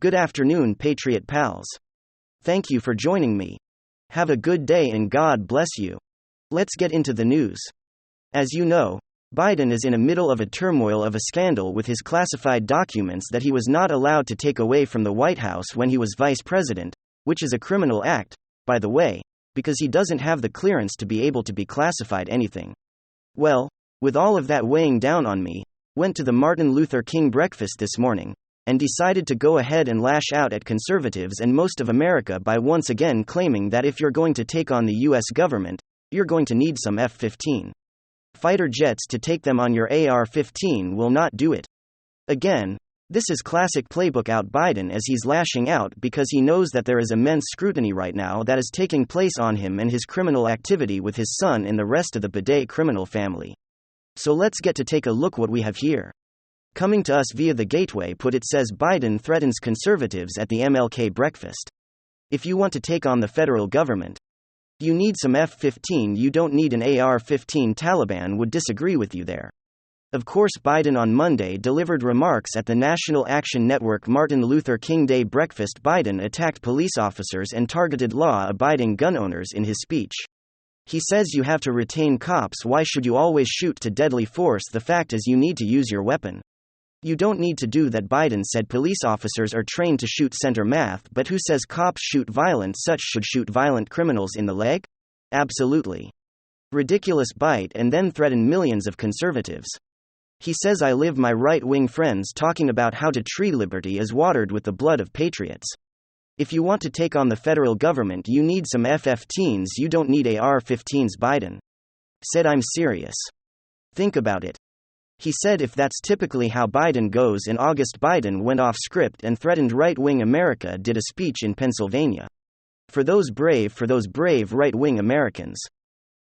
Good afternoon, Patriot pals. Thank you for joining me. Have a good day and God bless you. Let's get into the news. As you know, Biden is in the middle of a turmoil of a scandal with his classified documents that he was not allowed to take away from the White House when he was vice president, which is a criminal act, by the way, because he doesn't have the clearance to be able to be classified anything. Well, with all of that weighing down on me, went to the Martin Luther King breakfast this morning, and decided to go ahead and lash out at conservatives and most of America by once again claiming that if you're going to take on the US government, you're going to need some F-15 fighter jets to take them on. Your AR-15 will not do it. Again, this is classic playbook out Biden as he's lashing out because he knows that there is immense scrutiny right now that is taking place on him and his criminal activity with his son and the rest of the Bidet criminal family. So let's get to take a look what we have here. Coming to us via the Gateway Put, it says Biden threatens conservatives at the MLK breakfast. If you want to take on the federal government, you need some F-15, you don't need an AR-15. Taliban would disagree with you there. Of course, Biden on Monday delivered remarks at the National Action Network Martin Luther King Day breakfast. Biden attacked police officers and targeted law-abiding gun owners in his speech. He says you have to retain cops. Why should you always shoot to deadly force? The fact is you need to use your weapon. You don't need to do that. Biden said police officers are trained to shoot center math, but who says cops shoot violent? Such should shoot violent criminals in the leg? Absolutely. Ridiculous. Bite and then threaten millions of conservatives. He says I live my right-wing friends talking about how to treat liberty is watered with the blood of patriots. If you want to take on the federal government you need some F-15s, you don't need AR-15s. Biden said I'm serious. Think about it. He said if that's typically how Biden goes. In August, Biden went off script and threatened right-wing America. Did a speech in Pennsylvania. For those brave right-wing Americans.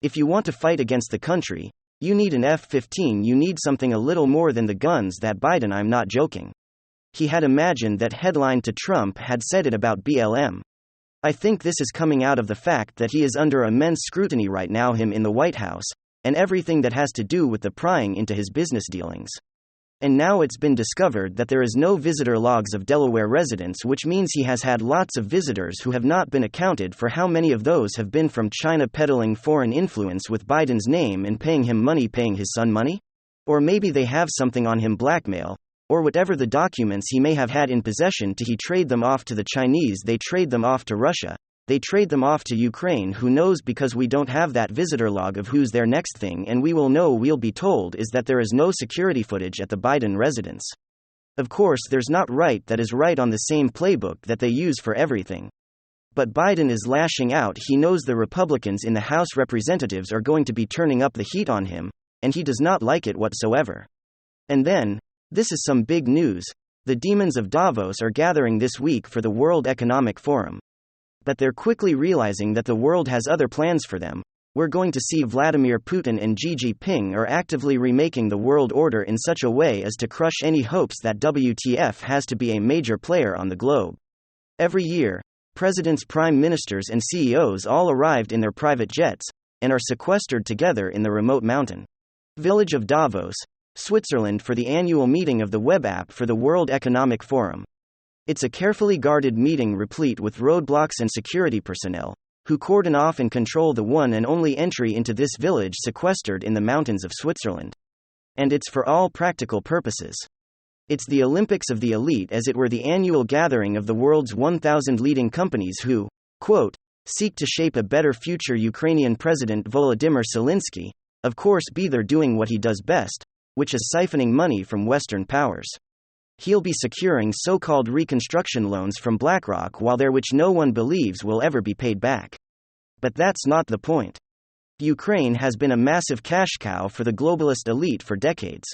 If you want to fight against the country, you need an F-15. You need something a little more than the guns that Biden. I'm not joking. He had imagined that headline to Trump had said it about BLM. I think this is coming out of the fact that he is under immense scrutiny right now, him in the White House, and everything that has to do with the prying into his business dealings. And now it's been discovered that there is no visitor logs of Delaware residents, which means he has had lots of visitors who have not been accounted for. How many of those have been from China peddling foreign influence with Biden's name and paying him money, paying his son money? Or maybe they have something on him, blackmail, or whatever the documents he may have had in possession. He trade them off to the Chinese, they trade them off to Russia, they trade them off to Ukraine. Who knows, because we don't have that visitor log of who's there. Next thing and we will know, we'll be told, is that there is no security footage at the Biden residence. Of course there's not. Right, that is right, on the same playbook that they use for everything. But Biden is lashing out. He knows the Republicans in the House Representatives are going to be turning up the heat on him, and he does not like it whatsoever. And then, this is some big news, the demons of Davos are gathering this week for the World Economic Forum. But they're quickly realizing that the world has other plans for them. We're going to see Vladimir Putin and Xi Jinping are actively remaking the world order in such a way as to crush any hopes that WTF has to be a major player on the globe. Every year, presidents, prime ministers, and CEOs all arrived in their private jets, and are sequestered together in the remote mountain village of Davos, Switzerland, for the annual meeting of the web app for the World Economic Forum. It's a carefully guarded meeting replete with roadblocks and security personnel, who cordon off and control the one and only entry into this village sequestered in the mountains of Switzerland. And it's for all practical purposes. It's the Olympics of the elite, as it were the annual gathering of the world's 1,000 leading companies who, quote, seek to shape a better future. Ukrainian President Volodymyr Zelensky, of course, be there doing what he does best, which is siphoning money from Western powers. He'll be securing so-called reconstruction loans from BlackRock while there, which no one believes will ever be paid back. But that's not the point. Ukraine has been a massive cash cow for the globalist elite for decades.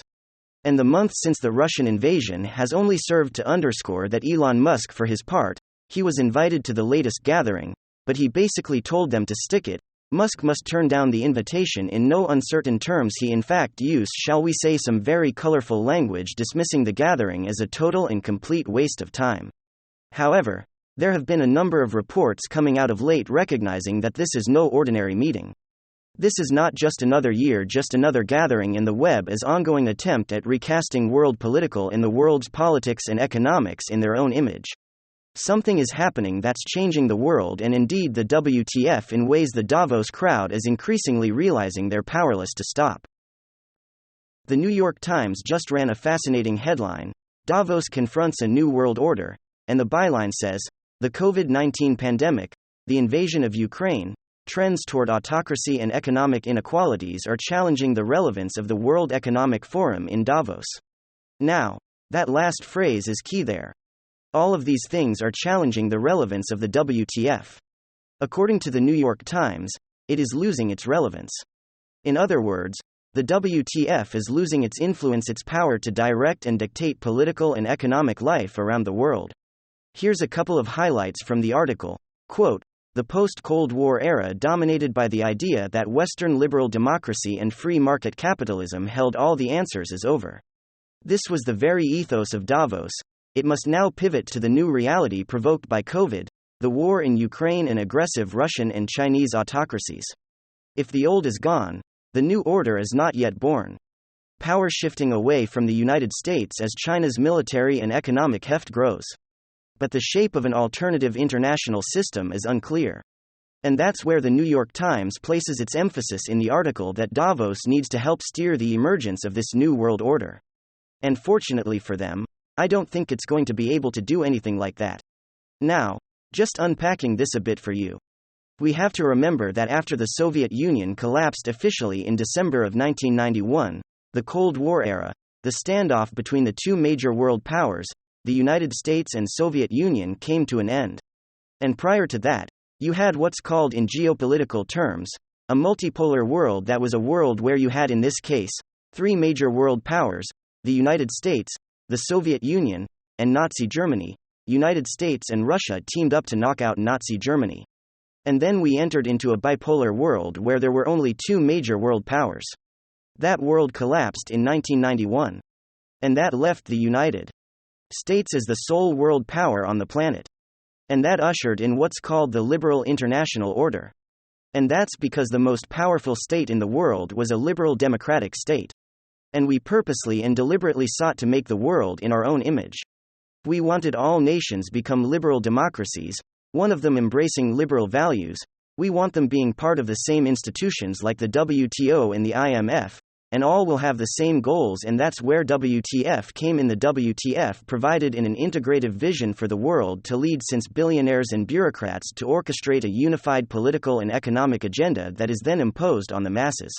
And the month since the Russian invasion has only served to underscore that. Elon Musk, for his part, he was invited to the latest gathering, but he basically told them to stick it. Musk must turn down the invitation in no uncertain terms. He in fact used, shall we say, some very colorful language dismissing the gathering as a total and complete waste of time. However, there have been a number of reports coming out of late recognizing that this is no ordinary meeting. This is not just another year, just another gathering in the web as ongoing attempt at recasting world political and the world's politics and economics in their own image, Something is happening that's changing the world and indeed the WTF in ways the Davos crowd is increasingly realizing they're powerless to stop. The New York Times just ran a fascinating headline, Davos confronts a new world order, and the byline says, the COVID-19 pandemic, the invasion of Ukraine, trends toward autocracy and economic inequalities are challenging the relevance of the World Economic Forum in Davos. Now, that last phrase is key there. All of these things are challenging the relevance of the WTF. According to the New York Times, it is losing its relevance. In other words, the WTF is losing its influence, its power to direct and dictate political and economic life around the world. Here's a couple of highlights from the article. Quote, the post-Cold War era dominated by the idea that Western liberal democracy and free market capitalism held all the answers is over. This was the very ethos of Davos. It must now pivot to the new reality provoked by COVID, the war in Ukraine and aggressive Russian and Chinese autocracies. If the old is gone, the new order is not yet born. Power shifting away from the United States as China's military and economic heft grows. But the shape of an alternative international system is unclear. And that's where the New York Times places its emphasis in the article, that Davos needs to help steer the emergence of this new world order. And fortunately for them, I don't think it's going to be able to do anything like that. Now, just unpacking this a bit for you. We have to remember that after the Soviet Union collapsed officially in December of 1991, the Cold War era, the standoff between the two major world powers, the United States and Soviet Union, came to an end. And prior to that, you had what's called in geopolitical terms, a multipolar world that was a world where you had, in this case, three major world powers, the United States, the Soviet Union, and Nazi Germany. United States and Russia teamed up to knock out Nazi Germany. And then we entered into a bipolar world where there were only two major world powers. That world collapsed in 1991. And that left the United States as the sole world power on the planet. And that ushered in what's called the liberal international order. And that's because the most powerful state in the world was a liberal democratic state. And we purposely and deliberately sought to make the world in our own image. We wanted all nations become liberal democracies, one of them embracing liberal values. We want them being part of the same institutions like the WTO and the IMF, and all will have the same goals, and that's where WTF came in. The WTF provided in an integrative vision for the world to lead, since billionaires and bureaucrats to orchestrate a unified political and economic agenda that is then imposed on the masses.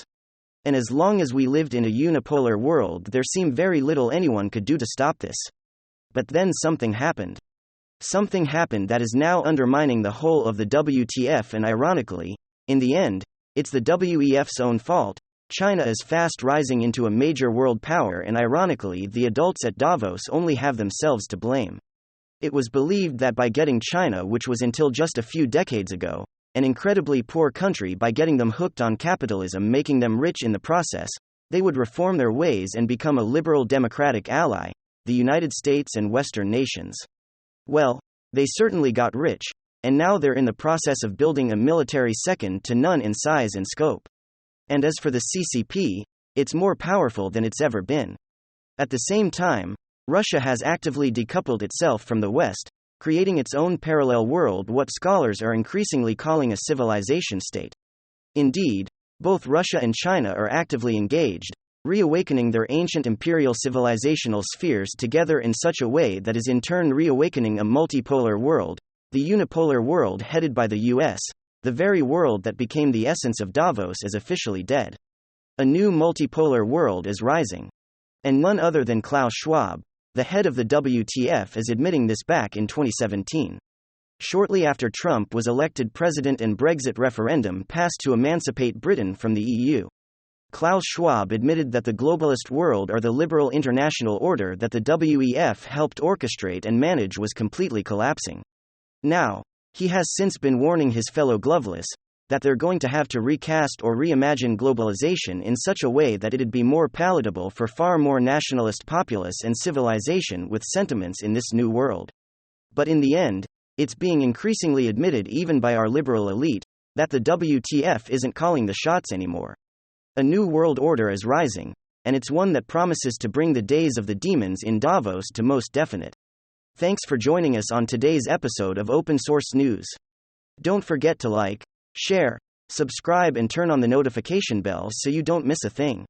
And as long as we lived in a unipolar world, there seemed very little anyone could do to stop this. But then something happened. Something happened that is now undermining the whole of the WTF, and ironically, in the end, it's the WEF's own fault. China is fast rising into a major world power, and ironically, the adults at Davos only have themselves to blame. It was believed that by getting China, which was until just a few decades ago, an incredibly poor country, by getting them hooked on capitalism, making them rich in the process, they would reform their ways and become a liberal democratic ally, the United States and Western nations. Well, they certainly got rich, and now they're in the process of building a military second to none in size and scope. And as for the CCP, it's more powerful than it's ever been. At the same time, Russia has actively decoupled itself from the West, creating its own parallel world, what scholars are increasingly calling a civilization state. Indeed, both Russia and China are actively engaged, reawakening their ancient imperial civilizational spheres together in such a way that is in turn reawakening a multipolar world, the unipolar world headed by the US. The very world that became the essence of Davos is officially dead. A new multipolar world is rising. And none other than Klaus Schwab, the head of the WTF, is admitting this back in 2017. Shortly after Trump was elected president and Brexit referendum passed to emancipate Britain from the EU. Klaus Schwab admitted that the globalist world, or the liberal international order that the WEF helped orchestrate and manage, was completely collapsing. Now, he has since been warning his fellow globaless that they're going to have to recast or reimagine globalization in such a way that it'd be more palatable for far more nationalist populace and civilization with sentiments in this new world. But in the end, it's being increasingly admitted even by our liberal elite that the WTF isn't calling the shots anymore. A new world order is rising, and it's one that promises to bring the days of the demons in Davos to most definite. Thanks for joining us on today's episode of Open Source News. Don't forget to like, share, subscribe, and turn on the notification bells so you don't miss a thing.